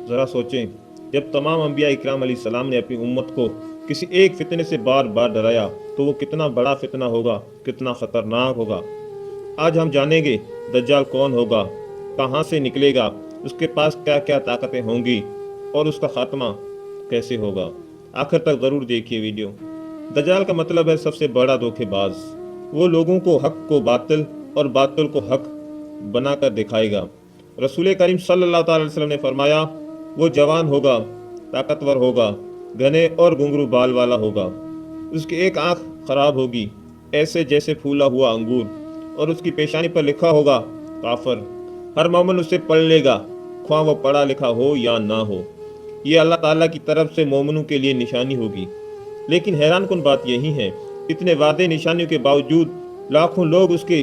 ذرا سوچیں، جب تمام انبیاء اکرام علیہ السلام نے اپنی امت کو کسی ایک فتنے سے بار بار ڈرایا تو وہ کتنا بڑا فتنہ ہوگا، کتنا خطرناک ہوگا۔ آج ہم جانیں گے دجال کون ہوگا، کہاں سے نکلے گا، اس کے پاس کیا کیا طاقتیں ہوں گی اور اس کا خاتمہ کیسے ہوگا۔ آخر تک ضرور دیکھیے ویڈیو۔ دجال کا مطلب ہے سب سے بڑا دھوکے باز۔ وہ لوگوں کو حق کو باطل اور باطل کو حق بنا کر دکھائے گا۔ رسول کریم صلی اللہ تعالی وسلم نے فرمایا، وہ جوان ہوگا، طاقتور ہوگا، گھنے اور گھنگرو بال والا ہوگا۔ اس کی ایک آنکھ خراب ہوگی، ایسے جیسے پھولا ہوا انگور، اور اس کی پیشانی پر لکھا ہوگا کافر۔ ہر مومن اسے پڑھ لے گا، خواہ وہ پڑھا لکھا ہو یا نہ ہو۔ یہ اللہ تعالیٰ کی طرف سے مومنوں کے لیے نشانی ہوگی۔ لیکن حیران کن بات یہی ہے، اتنے وعدے نشانیوں کے باوجود لاکھوں لوگ اس کے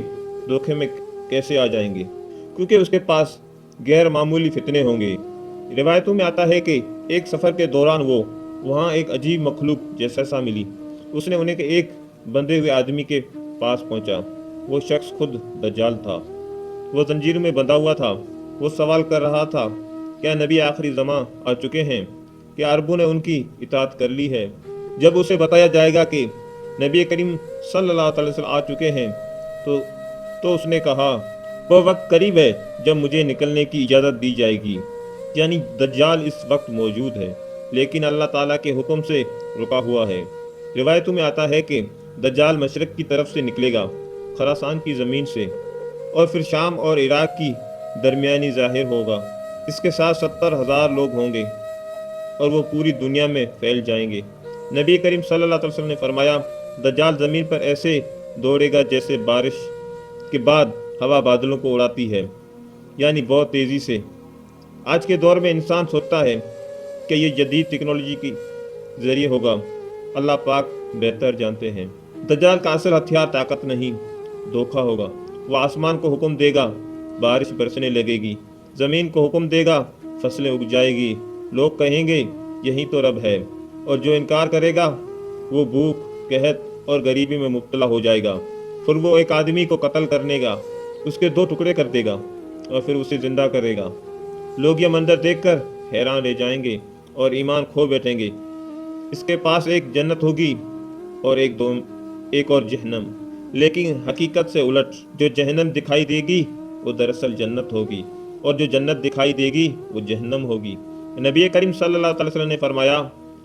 دھوکے میں کیسے آ جائیں گے؟ کیونکہ اس کے پاس غیر معمولی فتنے ہوں گے۔ روایتوں میں آتا ہے کہ ایک سفر کے دوران وہ وہاں ایک عجیب مخلوق جیسا سا ملی۔ اس نے انہیں ایک بندھے ہوئے آدمی کے پاس پہنچا۔ وہ شخص خود دجال تھا۔ وہ زنجیر میں بندھا ہوا تھا۔ وہ سوال کر رہا تھا، کیا نبی آخری زمان آ چکے ہیں؟ کیا عربوں نے ان کی اطاعت کر لی ہے؟ جب اسے بتایا جائے گا کہ نبی کریم صلی اللہ علیہ وسلم آ چکے ہیں تو اس نے کہا، وہ وقت قریب ہے جب مجھے نکلنے کی اجازت دی جائے گی۔ یعنی دجال اس وقت موجود ہے، لیکن اللہ تعالیٰ کے حکم سے رکا ہوا ہے۔ روایتوں میں آتا ہے کہ دجال مشرق کی طرف سے نکلے گا، خراسان کی زمین سے، اور پھر شام اور عراق کی درمیانی ظاہر ہوگا۔ اس کے ساتھ 70,000 لوگ ہوں گے اور وہ پوری دنیا میں پھیل جائیں گے۔ نبی کریم صلی اللہ علیہ وسلم نے فرمایا، دجال زمین پر ایسے دوڑے گا جیسے بارش کے بعد ہوا بادلوں کو اڑاتی ہے، یعنی بہت تیزی سے۔ آج کے دور میں انسان سوچتا ہے کہ یہ جدید ٹیکنالوجی کے ذریعے ہوگا۔ اللہ پاک بہتر جانتے ہیں۔ دجال کا اصل ہتھیار طاقت نہیں، دھوکہ ہوگا۔ وہ آسمان کو حکم دے گا، بارش برسنے لگے گی، زمین کو حکم دے گا، فصلیں اگ جائے گی۔ لوگ کہیں گے یہی تو رب ہے، اور جو انکار کرے گا وہ بھوک، قحط اور غریبی میں مبتلا ہو جائے گا۔ پھر وہ ایک آدمی کو قتل کرنے گا، اس کے 2 ٹکڑے کر دے گا اور پھر اسے زندہ کرے گا۔ لوگ یہ منظر دیکھ کر حیران رہ جائیں گے اور ایمان کھو بیٹھیں گے۔ اس کے پاس ایک جنت ہوگی اور ایک اور جہنم، لیکن حقیقت سے الٹ، جو جہنم دکھائی دے گی وہ دراصل جنت ہوگی، اور جو جنت دکھائی دے گی وہ جہنم ہوگی۔ نبی کریم صلی اللہ علیہ وسلم نے فرمایا،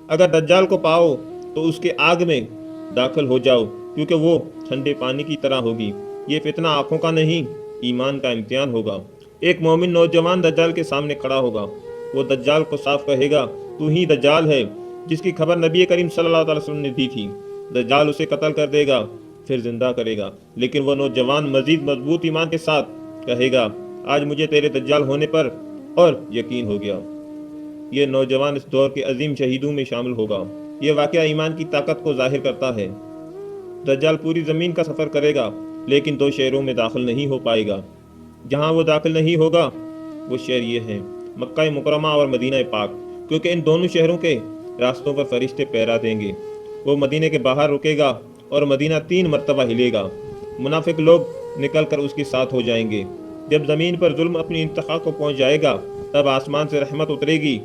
اگر دجال کو پاؤ تو اس کے آگ میں داخل ہو جاؤ، کیونکہ وہ ٹھنڈے پانی کی طرح ہوگی۔ یہ فتنہ آنکھوں کا نہیں، ایمان کا امتحان ہوگا۔ ایک مومن نوجوان دجال کے سامنے کھڑا ہوگا۔ وہ دجال کو صاف کہے گا، تو ہی دجال ہے جس کی خبر نبی کریم صلی اللہ علیہ وسلم نے دی تھی۔ دجال اسے قتل کر دے گا، پھر زندہ کرے گا، لیکن وہ نوجوان مزید مضبوط ایمان کے ساتھ کہے گا، آج مجھے تیرے دجال ہونے پر اور یقین ہو گیا۔ یہ نوجوان اس دور کے عظیم شہیدوں میں شامل ہوگا۔ یہ واقعہ ایمان کی طاقت کو ظاہر کرتا ہے۔ دجال پوری زمین کا سفر کرے گا، لیکن 2 شہروں میں داخل نہیں ہو پائے گا۔ جہاں وہ داخل نہیں ہوگا وہ شہر یہ ہیں، مکہ مکرمہ اور مدینہ پاک، کیونکہ ان دونوں شہروں کے راستوں پر فرشتے پہرا دیں گے۔ وہ مدینہ کے باہر رکے گا اور مدینہ 3 مرتبہ ہلے گا۔ منافق لوگ نکل کر اس کے ساتھ ہو جائیں گے۔ جب زمین پر ظلم اپنی انتہا کو پہنچ جائے گا، تب آسمان سے رحمت اترے گی۔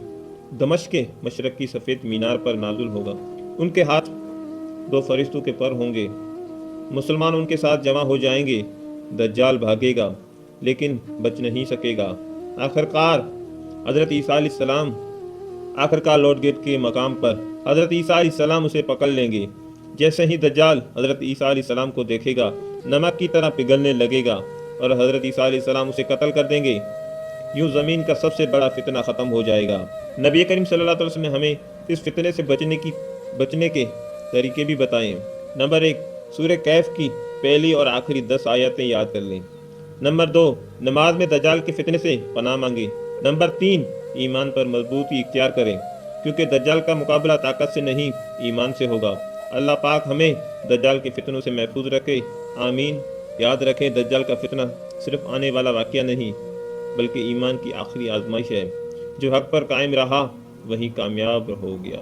دمشق کے مشرق کی سفید مینار پر نازل ہوگا۔ ان کے ہاتھ 2 فرشتوں کے پر ہوں گے۔ مسلمان ان کے ساتھ جمع ہو جائیں گے۔ دجال بھاگے گا لیکن بچ نہیں سکے گا۔ آخرکار لوٹ گیٹ کے مقام پر حضرت عیسیٰ علیہ السلام اسے پکڑ لیں گے۔ جیسے ہی دجال حضرت عیسیٰ علیہ السلام کو دیکھے گا، نمک کی طرح پگھلنے لگے گا اور حضرت عیسیٰ علیہ السلام اسے قتل کر دیں گے۔ یوں زمین کا سب سے بڑا فتنہ ختم ہو جائے گا۔ نبی کریم صلی اللہ علیہ وسلم نے ہمیں اس فتنے سے بچنے کے طریقے بھی بتائے۔ نمبر 1، سورہ کہف کی پہلی اور آخری 10 آیتیں یاد کر لیں۔ نمبر 2، نماز میں دجال کے فتنے سے پناہ مانگیں۔ نمبر 3، ایمان پر مضبوطی اختیار کریں، کیونکہ دجال کا مقابلہ طاقت سے نہیں، ایمان سے ہوگا۔ اللہ پاک ہمیں دجال کے فتنوں سے محفوظ رکھے، آمین۔ یاد رکھیں، دجال کا فتنہ صرف آنے والا واقعہ نہیں، بلکہ ایمان کی آخری آزمائش ہے۔ جو حق پر قائم رہا وہی کامیاب ہو گیا۔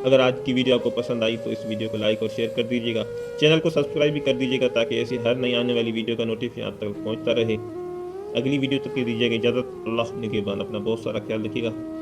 اگر آج کی ویڈیو آپ کو پسند آئی تو اس ویڈیو کو لائک اور شیئر کر دیجیے گا۔ چینل کو سبسکرائب بھی کر دیجیے گا تاکہ ایسی ہر نئی آنے والی ویڈیو کا نوٹیفیکیشن آپ تک پہنچتا رہے۔ اگلی ویڈیو تک کے دیجیے گا اجازت۔ اللہ نے کے بعد اپنا بہت سارا خیال رکھیے گا۔